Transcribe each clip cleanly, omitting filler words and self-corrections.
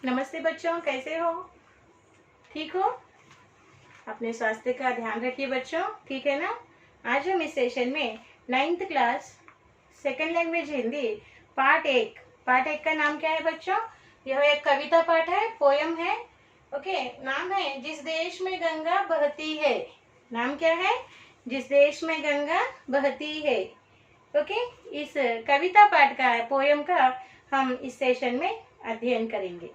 नमस्ते बच्चों, कैसे हो? ठीक हो? अपने स्वास्थ्य का ध्यान रखिए बच्चों, ठीक है ना? आज हम इस सेशन में 9th class second language Hindi part एक का नाम क्या है बच्चों? यह एक कविता पाठ है, पोयम है। ओके, नाम है जिस देश में गंगा बहती है। नाम क्या है? जिस देश में गंगा बहती है। ओके, इस कविता पाठ का, पोयम का हम इस सेशन में अध्ययन करेंगे।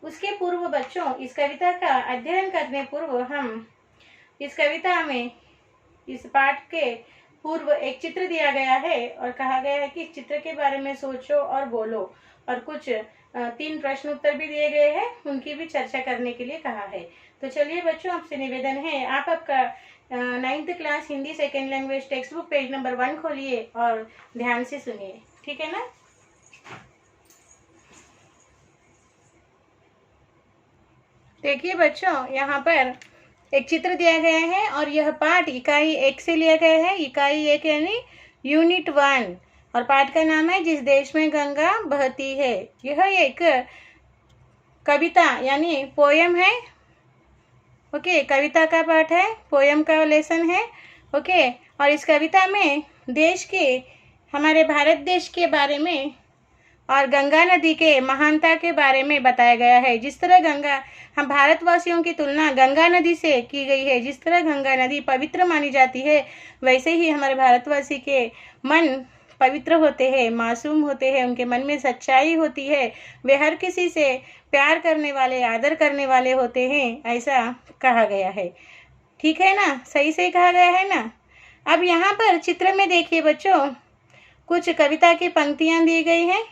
उसके पूर्व बच्चों, इस कविता का अध्ययन करने पूर्व हम इस कविता में, इस पाठ के पूर्व एक चित्र दिया गया है और कहा गया है कि इस चित्र के बारे में सोचो और बोलो, और कुछ 3 प्रश्न उत्तर भी दिए गए हैं, उनकी भी चर्चा करने के लिए कहा है। तो चलिए बच्चों, आपसे निवेदन है, आप आपका 9th class Hindi second language text book page number 1 खोलिए और ध्यान से सुनिए, ठीक है ना? देखिए बच्चों, यहाँ पर एक चित्र दिया गया है और यह पाठ इकाई 1 से लिया गया है। इकाई 1 यानी यूनिट 1, और पाठ का नाम है जिस देश में गंगा बहती है। यह एक कविता यानी पोयम है। ओके, कविता का पाठ है, पोयम का लेसन है। ओके, और इस कविता में देश के, हमारे भारत देश के बारे में और गंगा नदी के महानता के बारे में बताया गया है। जिस तरह गंगा, हम भारतवासियों की तुलना गंगा नदी से की गई है। जिस तरह गंगा नदी पवित्र मानी जाती है, वैसे ही हमारे भारतवासी के मन पवित्र होते हैं, मासूम होते हैं, उनके मन में सच्चाई होती है, वे हर किसी से प्यार करने वाले, आदर करने वाले होते हैं, ऐसा कहा गया है। ठीक है ना? सही से कहा गया है ना? अब यहाँ पर चित्र में देखिए बच्चों, कुछ कविता की पंक्तियाँ दी गई हैं।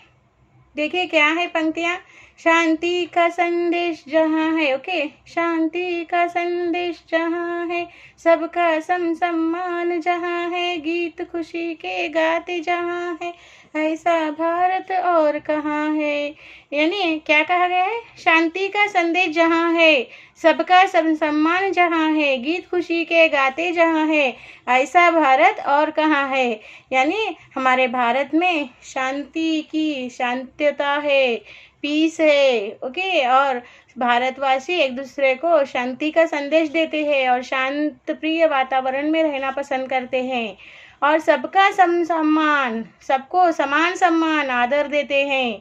देखिए क्या है पंक्तियाँ? शांति का संदेश जहाँ है, ओके, शांति का संदेश जहाँ है, सबका सम्मान जहाँ है, गीत खुशी के गाते जहाँ है, ऐसा भारत और कहाँ है। यानी क्या कहा गया है? शांति का संदेश जहाँ है, सबका सम्मान जहाँ है, गीत खुशी के गाते जहाँ है, ऐसा भारत और कहाँ है। यानी हमारे भारत में शांति की, शांतता है, पीस है। ओके, और भारतवासी एक दूसरे को शांति का संदेश देते हैं और शांत प्रिय वातावरण में रहना पसंद करते हैं, और सबका सम्मान, सबको समान सम्मान, आदर देते हैं,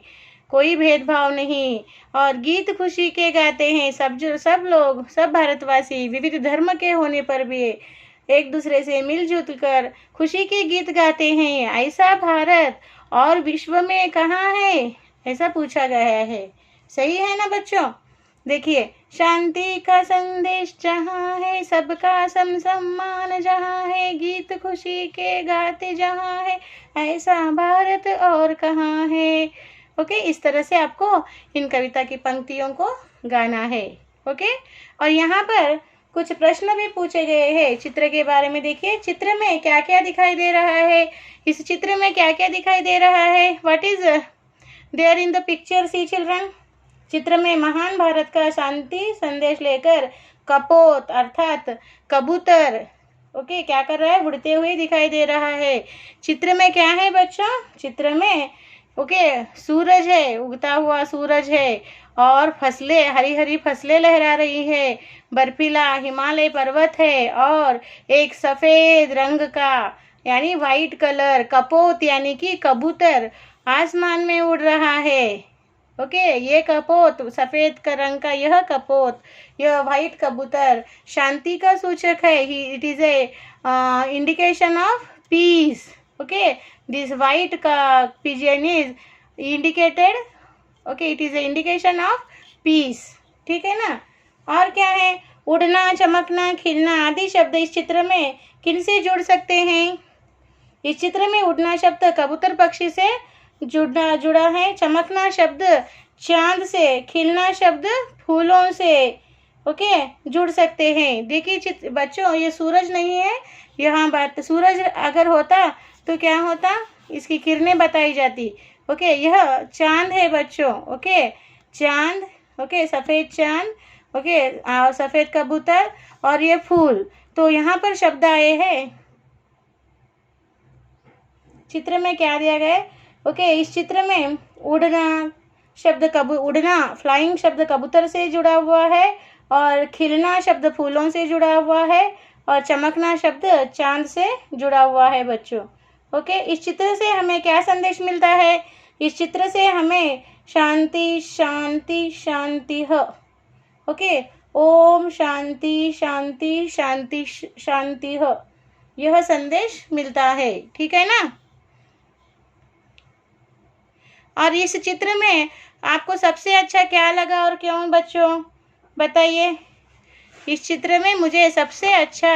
कोई भेदभाव नहीं, और गीत खुशी के गाते हैं। सब लोग, सब भारतवासी विविध धर्म के होने पर भी एक दूसरे से मिलजुल कर खुशी के गीत गाते हैं। ऐसा भारत और विश्व में कहाँ है, ऐसा पूछा गया है। सही है ना बच्चों? देखिए, शांति का संदेश जहाँ है, सबका सम्मान जहाँ है, गीत खुशी के गाते जहाँ है, ऐसा भारत और कहाँ है। ओके, इस तरह से आपको इन कविता की पंक्तियों को गाना है। ओके, और यहाँ पर कुछ प्रश्न भी पूछे गए हैं चित्र के बारे में। देखिए, चित्र में क्या क्या दिखाई दे रहा है, इस चित्र में क्या क्या दिखाई दे रहा है। What is there in the picture, see children? चित्र में महान भारत का शांति संदेश लेकर कपोत अर्थात कबूतर, ओके, क्या कर रहा है? उड़ते हुए दिखाई दे रहा है। चित्र में क्या है बच्चों? चित्र में ओके, सूरज है, उगता हुआ सूरज है, और फसलें, हरी हरी फसलें लहरा रही है, बर्फीला हिमालय पर्वत है, और एक सफेद रंग का यानी वाइट कलर कपोत यानी कि कबूतर आसमान में उड़ रहा है। ओके, ये कपोत, सफेद का रंग का यह कपोत, यह वाइट कबूतर शांति का सूचक है। It is a indication of peace. Okay, this white pigeon is indicated, okay, it is a indication of peace। ठीक है ना? और क्या है? उड़ना, चमकना, खिलना आदि शब्द इस चित्र में किनसे जुड़ सकते हैं? इस चित्र में उड़ना शब्द कबूतर पक्षी से जुड़ा है, चमकना शब्द चांद से, खिलना शब्द फूलों से, ओके, जुड़ सकते हैं। देखिए बच्चों, ये सूरज नहीं है, यहाँ बात सूरज अगर होता तो क्या होता? इसकी किरणें बताई जाती। ओके, यह चांद है बच्चों। ओके, चांद, ओके, सफ़ेद चांद, ओके, और सफ़ेद कबूतर, और ये फूल। तो यहाँ पर शब्द आए हैं। चित्र में क्या दिया गया है? ओके, इस चित्र में उड़ना, शब्द उड़ना, फ्लाइंग शब्द कबूतर से जुड़ा हुआ है, और खिलना शब्द फूलों से जुड़ा हुआ है, और चमकना शब्द चांद से जुड़ा हुआ है बच्चों। ओके, इस चित्र से हमें क्या संदेश मिलता है? इस चित्र से हमें शांति शांति शांति है। ओके, ओम शांति शांति शांति शांति है, यह संदेश मिलता है। ठीक है ना? और इस चित्र में आपको सबसे अच्छा क्या लगा और क्यों बच्चों, बताइए। इस चित्र में मुझे सबसे अच्छा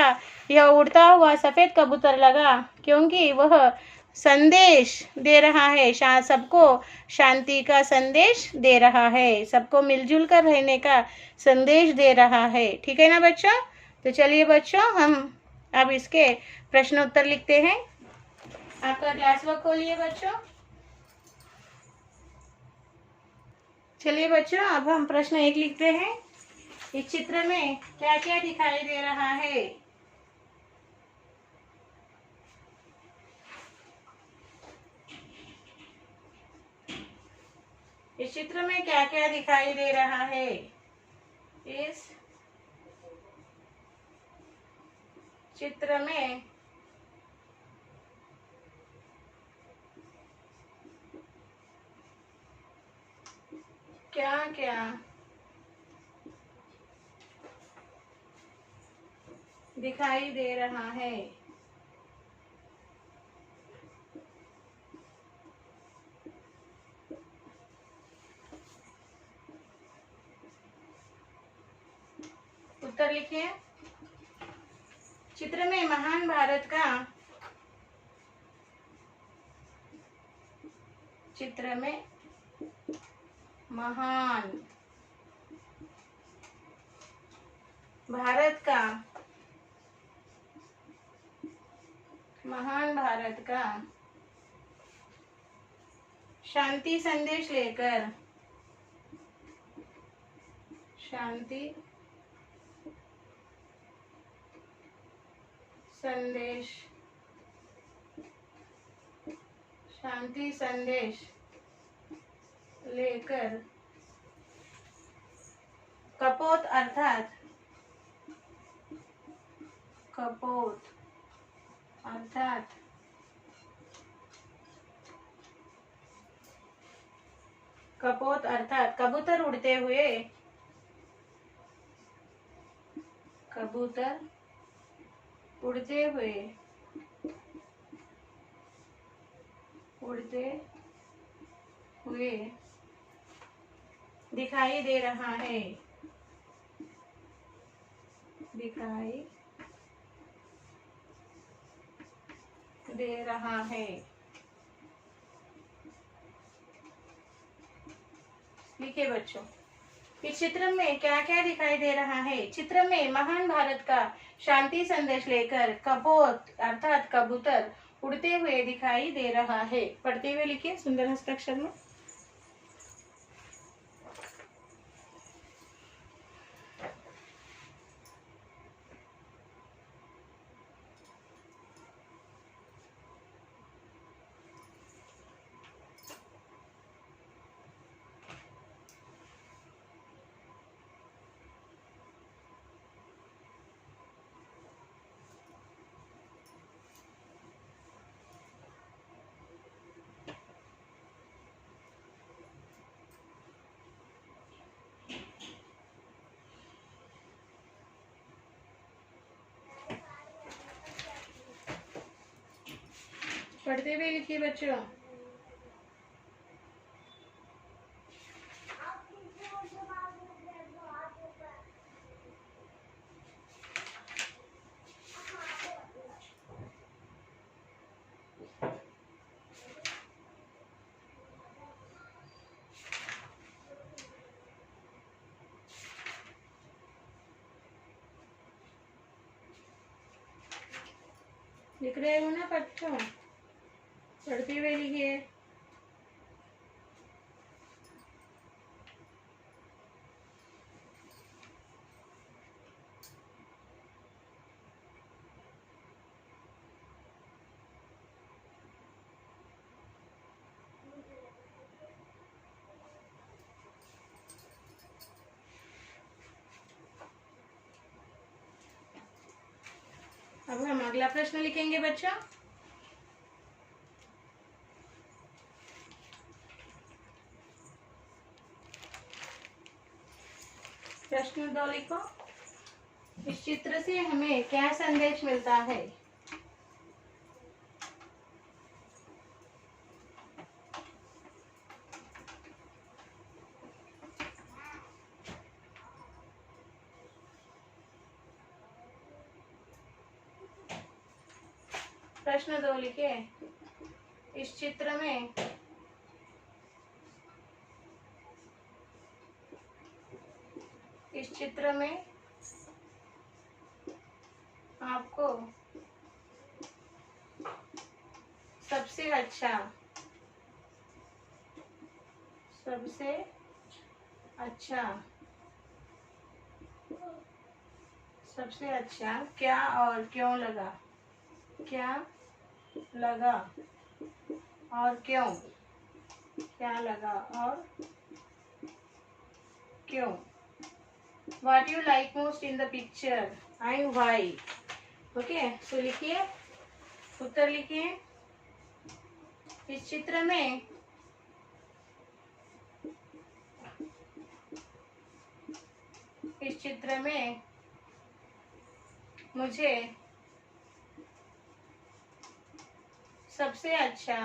यह उड़ता हुआ सफ़ेद कबूतर लगा, क्योंकि वह संदेश दे रहा है, सबको शांति का संदेश दे रहा है, सबको मिलजुल कर रहने का संदेश दे रहा है। ठीक है ना बच्चों? तो चलिए बच्चों, हम अब इसके प्रश्न उत्तर लिखते हैं। आपका क्लास वर्क खोलिए बच्चों। चलिए बच्चों, अब हम प्रश्न 1 लिखते हैं। इस चित्र में क्या क्या दिखाई दे रहा है? इस चित्र में क्या क्या दिखाई दे रहा है? इस चित्र में क्या क्या दिखाई दे रहा है? उत्तर लिखिए। चित्र में महान भारत का, चित्र में महान भारत का, महान भारत का शांति संदेश लेकर, शांति संदेश, शांति संदेश लेकर कपोत अर्थात, कपोत अर्थात कपोत अर्थात कबूतर उड़ते हुए, कबूतर उड़ते हुए, उड़ते हुए दिखाई दे रहा है, दिखाई दे रहा है। लिखिए बच्चों, इस चित्र में क्या क्या दिखाई दे रहा है? चित्र में महान भारत का शांति संदेश लेकर कपोत अर्थात कबूतर उड़ते हुए दिखाई दे रहा है। पढ़ते हुए लिखिए सुंदर हस्ताक्षर में। पढ़ते हुए लिखिए बच्चों। लिख रहे हो ना बच्चों? पढ़ते हुए लिखिए। अब हम अगला प्रश्न लिखेंगे बच्चों। प्रश्न 2 लिखो। इस चित्र से हमें क्या संदेश मिलता है? प्रश्न 2 लिखिए। इस चित्र में आपको सबसे अच्छा क्या और क्यों लगा? क्या लगा और क्यों? क्या लगा और क्यों? What you like most in the picture and why? Okay, तो लिखिए, उत्तर लिखिए। इस चित्र में मुझे सबसे अच्छा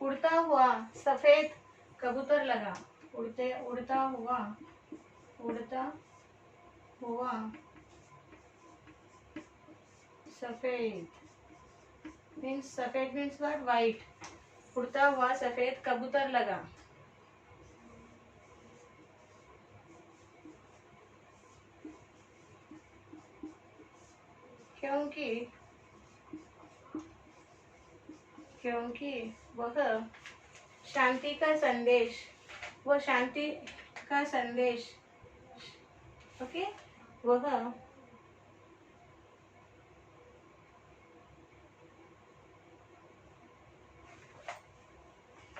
उड़ता हुआ सफेद कबूतर लगा। उड़ता हुआ सफेद मीन्स व्हाट? वाइट। उड़ता हुआ सफेद कबूतर लगा क्योंकि वह शांति का संदेश ओके, वह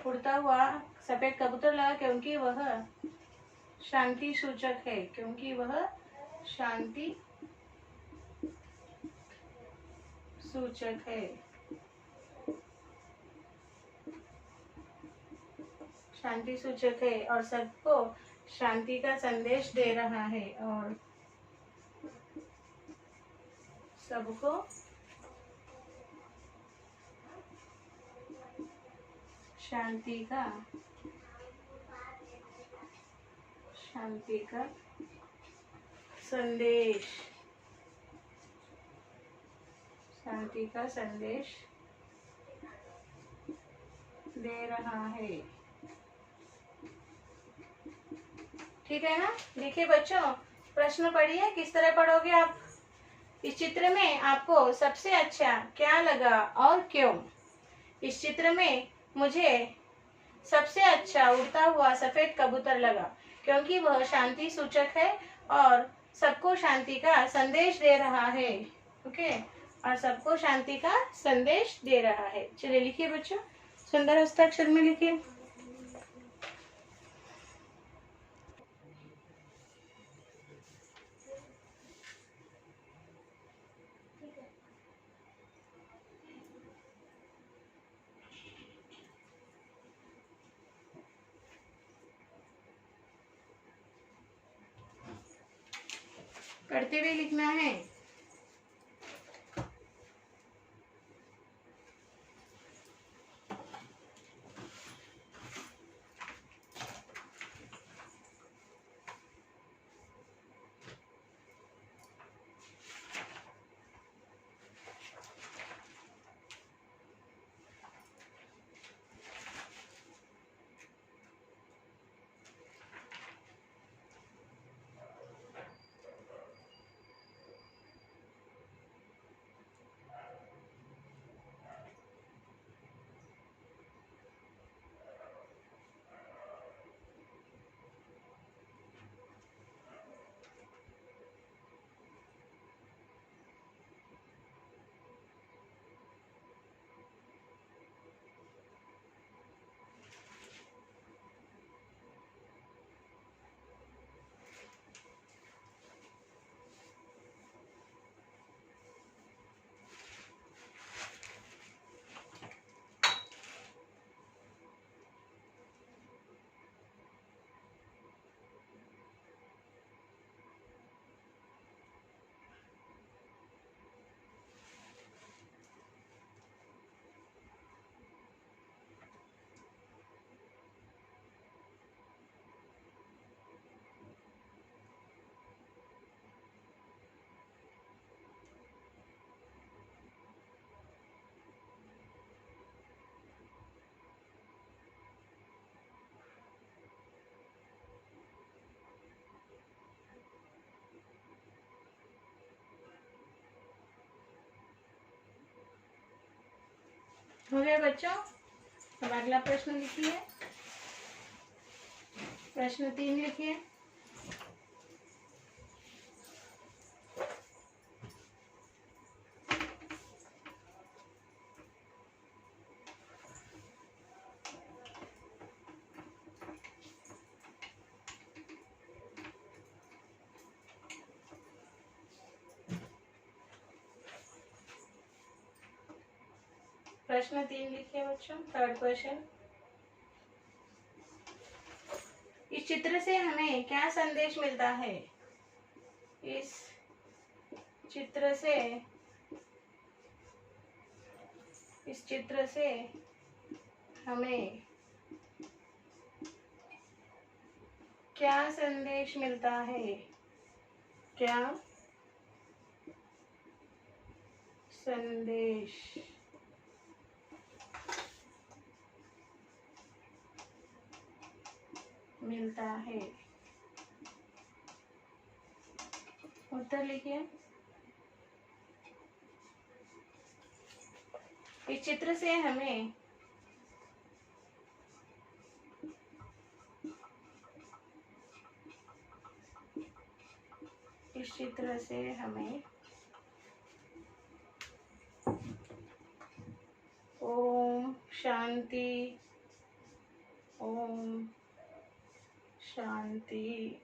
उड़ता हुआ सफेद कबूतर लगा क्योंकि वह शांति सूचक है। शांति सूचक है और सबको शांति का संदेश दे रहा है। और सबको शांति का संदेश दे रहा है। ठीक है ना? देखिए बच्चों, प्रश्न पढ़िए, किस तरह पढ़ोगे आप? इस चित्र में आपको सबसे अच्छा क्या लगा और क्यों? इस चित्र में मुझे सबसे अच्छा उड़ता हुआ सफेद कबूतर लगा क्योंकि वह शांति सूचक है और सबको शांति का संदेश दे रहा है। ओके, और सबको शांति का संदेश दे रहा है। चलिए लिखिए बच्चों, सुंदर हस्ताक्षर में लिखिए। करते हुए लिखना है। हो गया बच्चों। अब अगला प्रश्न लिखिए। प्रश्न 3 लिखिए। प्रश्न 3 लिखिए बच्चों, थर्ड क्वेश्चन। इस चित्र से हमें क्या संदेश मिलता है? इस चित्र से हमें क्या संदेश मिलता है? क्या संदेश मिलता है? उत्तर लिखिए। इस चित्र से हमें ओम शांति, ओम शांति,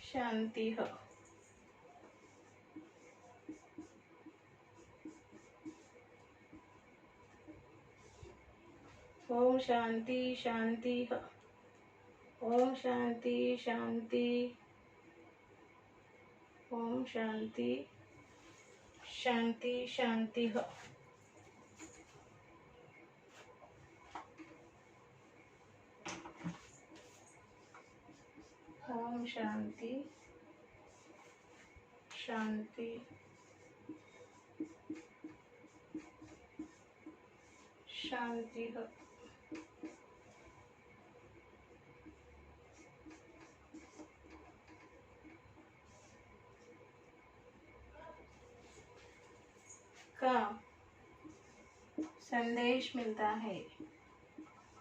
शांति हो। ओम शांति शांति हो। ओम शांति शांति, ओम शांति शांति शांति हो। ओम शांति शांति शांति हो। का संदेश मिलता है,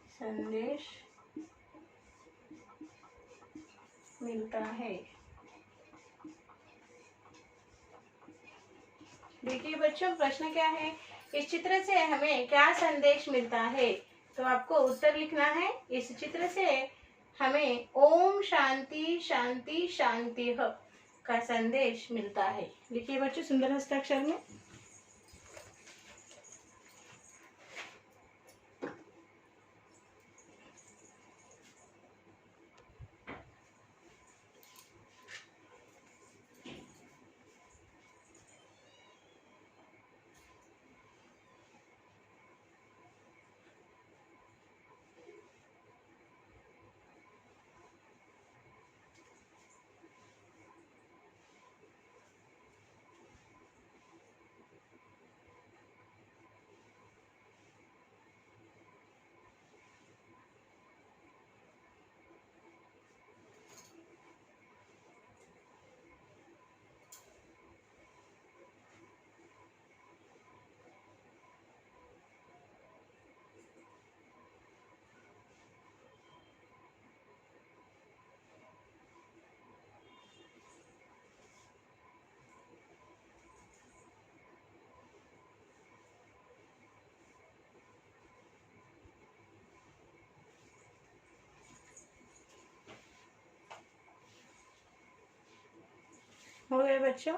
संदेश मिलता है। देखिए बच्चों, प्रश्न क्या है? इस चित्र से हमें क्या संदेश मिलता है? तो आपको उत्तर लिखना है। इस चित्र से हमें ओम शांति शांति शांति हो का संदेश मिलता है। लिखिए बच्चों सुंदर हस्ताक्षर में। हो गए बच्चों?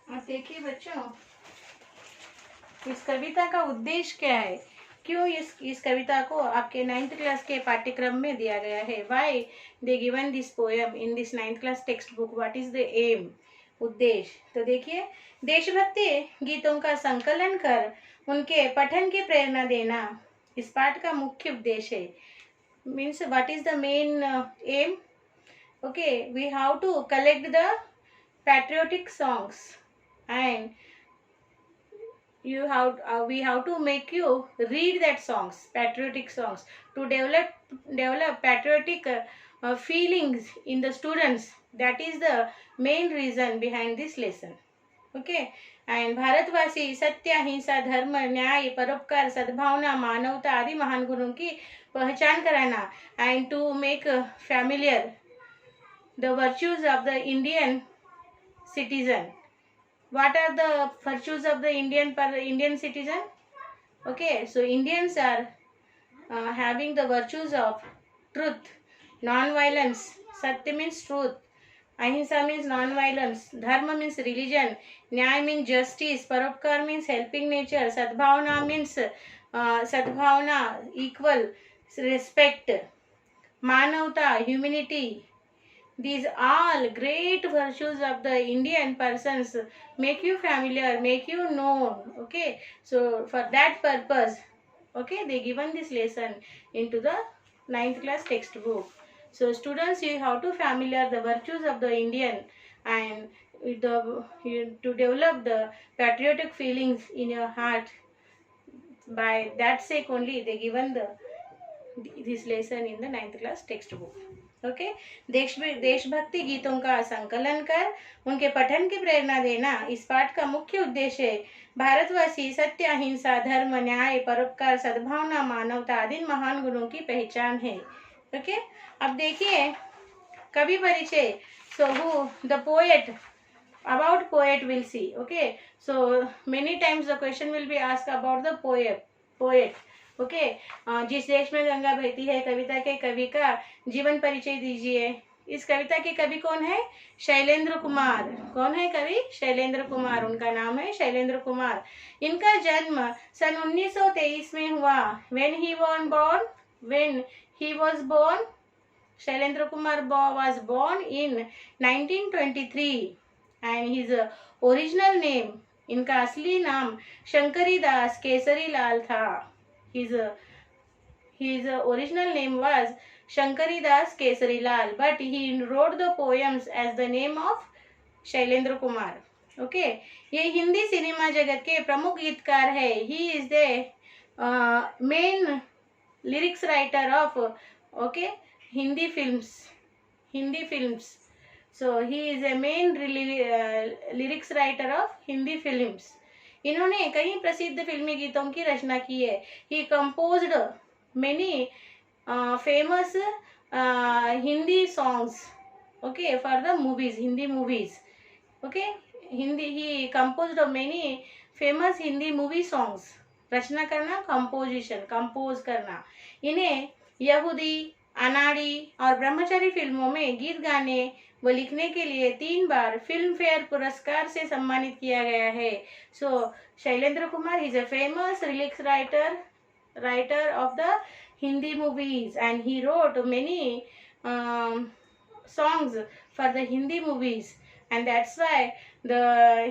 अब देखिए बच्चों, इस कविता का उद्देश्य क्या है? क्यों इस कविता को आपके 9th क्लास के पाठ्यक्रम में दिया गया है? Why they given this poem in this 9th class text book? What is the aim? उद्देश्य। तो देखिए, देशभक्ति गीतों का संकलन कर उनके पठन की प्रेरणा देना इस पाठ का मुख्य उद्देश्य है। Means what is the main M? Okay, we have to collect the patriotic songs, and we have to make you read that songs, patriotic songs, to develop patriotic feelings in the students. That is the main reason behind this lesson. Okay. And भारतवासी सत्य अहिंसा धर्म न्याय परोपकार सद्भावना मानवता आदि महान गुणों की पहचान कराना and to make familiar the virtues of the Indian citizen. What are the virtues of the Indian citizen? Okay, so Indians are having the virtues of truth, non-violence. Satya means truth. Ahimsa means non-violence. Dharma means religion. Nyaya means justice. Paropkar means helping nature. Sadbhavana means sadbhavana, equal, respect. Manavta, humanity. These all great virtues of the Indian persons make you familiar, make you known. Okay, so for that purpose, okay, they given this lesson into the 9th class textbook. So students, you have to familiar the virtues of the Indian and to develop the patriotic feelings in your heart. By that sake only they given this lesson in the 9th class textbook. Okay देशभक्ति गीतों का संकलन कर उनके पठन की प्रेरणा देना इस पाठ का मुख्य उद्देश्य है। भारतवासी सत्य अहिंसा धर्म न्याय परोपकार सद्भावना मानवता आदि महान गुणों की पहचान है। ओके, अब देखिए कवि परिचय। So who the poet, about poet will see. Okay, so many times the question will be asked about the poet. Okay, जिस देश में गंगा बहती है कविता के कवि का जीवन परिचय दीजिए। इस कविता के कवि कौन है? शैलेंद्र कुमार। कौन है कवि? शैलेंद्र कुमार, उनका नाम है शैलेंद्र कुमार। इनका जन्म सन 1923 में हुआ। when he was born, Shailendra Kumar was born in 1923 and his original name, इनका असली नाम शंकरी दास केसरी लाल था। His original name was Shankari Das Kesari Lal, but he wrote the poems as the name of Shailendra Kumar. Okay, ये Hindi cinema जगत के प्रमुख गीतकार है। He is the main lyrics writer of Hindi films. So he is a main lyrics writer of Hindi films. इन्होंने कई प्रसिद्ध फिल्मी गीतों की रचना की है। He composed many famous Hindi songs, okay, for the movies, Hindi movies. Okay, he composed many famous Hindi movie songs. रचना करना, कंपोज करना। इन्हें यहूदी, अनाड़ी और ब्रह्मचारी फिल्मों में गीत गाने व लिखने के लिए 3 बार फिल्म फेयर पुरस्कार से सम्मानित किया गया है। So Shailendra Kumar is a famous lyrics writer of the Hindi movies and he wrote many songs for the Hindi movies, and that's why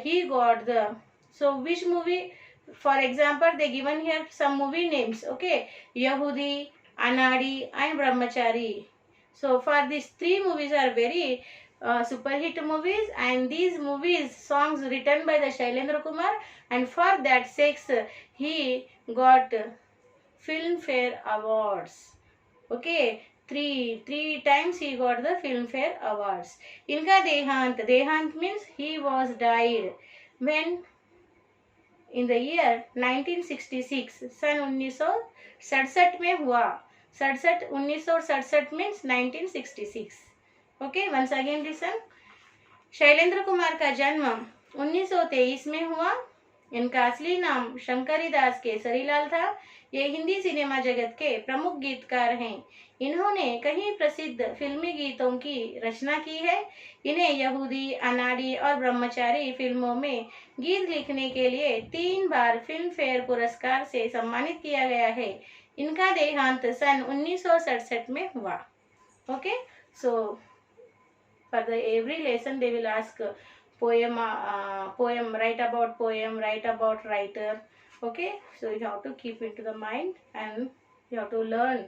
he got the, so which movie, for example they given here some movie names, okay, Yahudi, Anadi and Brahmachari. So for these 3 movies are very super hit movies, and these movies songs written by the Shailendra Kumar, and for that sakes he got Filmfare Awards. Okay, three times he got the Filmfare Awards. इनका देहांत means he was died when in the year 1966, सन 1967 में हुआ। 1967 means 1966. Okay, once again listen. Shailendra Kumar का जन्म 1923 में हुआ। इनका असली नाम शंकरी दास केसरी लाल था। ये हिंदी सिनेमा जगत के प्रमुख गीतकार हैं। इन्होंने कई प्रसिद्ध फिल्मी गीतों की रचना की है। इन्हें यहूदी, अनाड़ी और ब्रह्मचारी फिल्मों में गीत लिखने के लिए 3 बार फिल्म फेयर पुरस्कार से सम्मानित किया गया है। इनका देहांत सन 1967 में हुआ। Okay, so for the every lesson they will ask poem, write about poem, write about writer. Okay, so you have to keep into the mind and you have to learn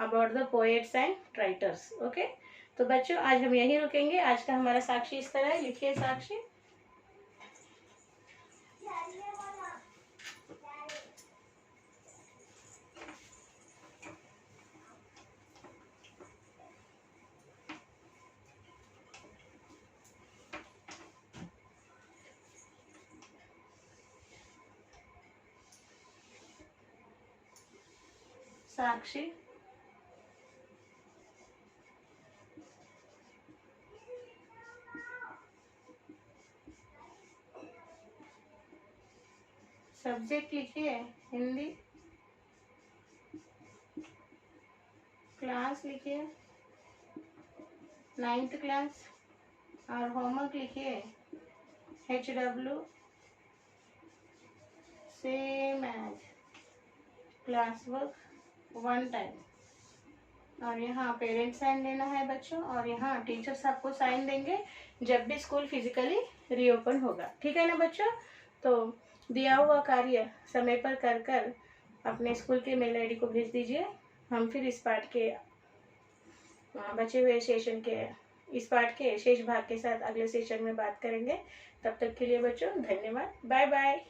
about the poets and writers. Okay, तो बच्चों आज हम यहीं रुकेंगे। आज का हमारा साक्षी इस तरह है, लिखिए साक्षी। साक्षी, सब्जेक्ट लिखिए हिंदी, क्लास लिखिए 9th क्लास, और होमवर्क लिखिए HW same as class work 1 time. और यहाँ पेरेंट साइन देना है बच्चों, और यहाँ टीचर्स आपको साइन देंगे जब भी स्कूल फिजिकली रीओपन होगा। ठीक है ना बच्चों? तो दिया हुआ कार्य समय पर कर अपने स्कूल के मेल आईडी को भेज दीजिए। हम फिर इस पाठ के बचे हुए सेशन के इस पाठ के शेष भाग के साथ अगले सेशन में बात करेंगे। तब तक के लिए बच्चों धन्यवाद, बाय बाय।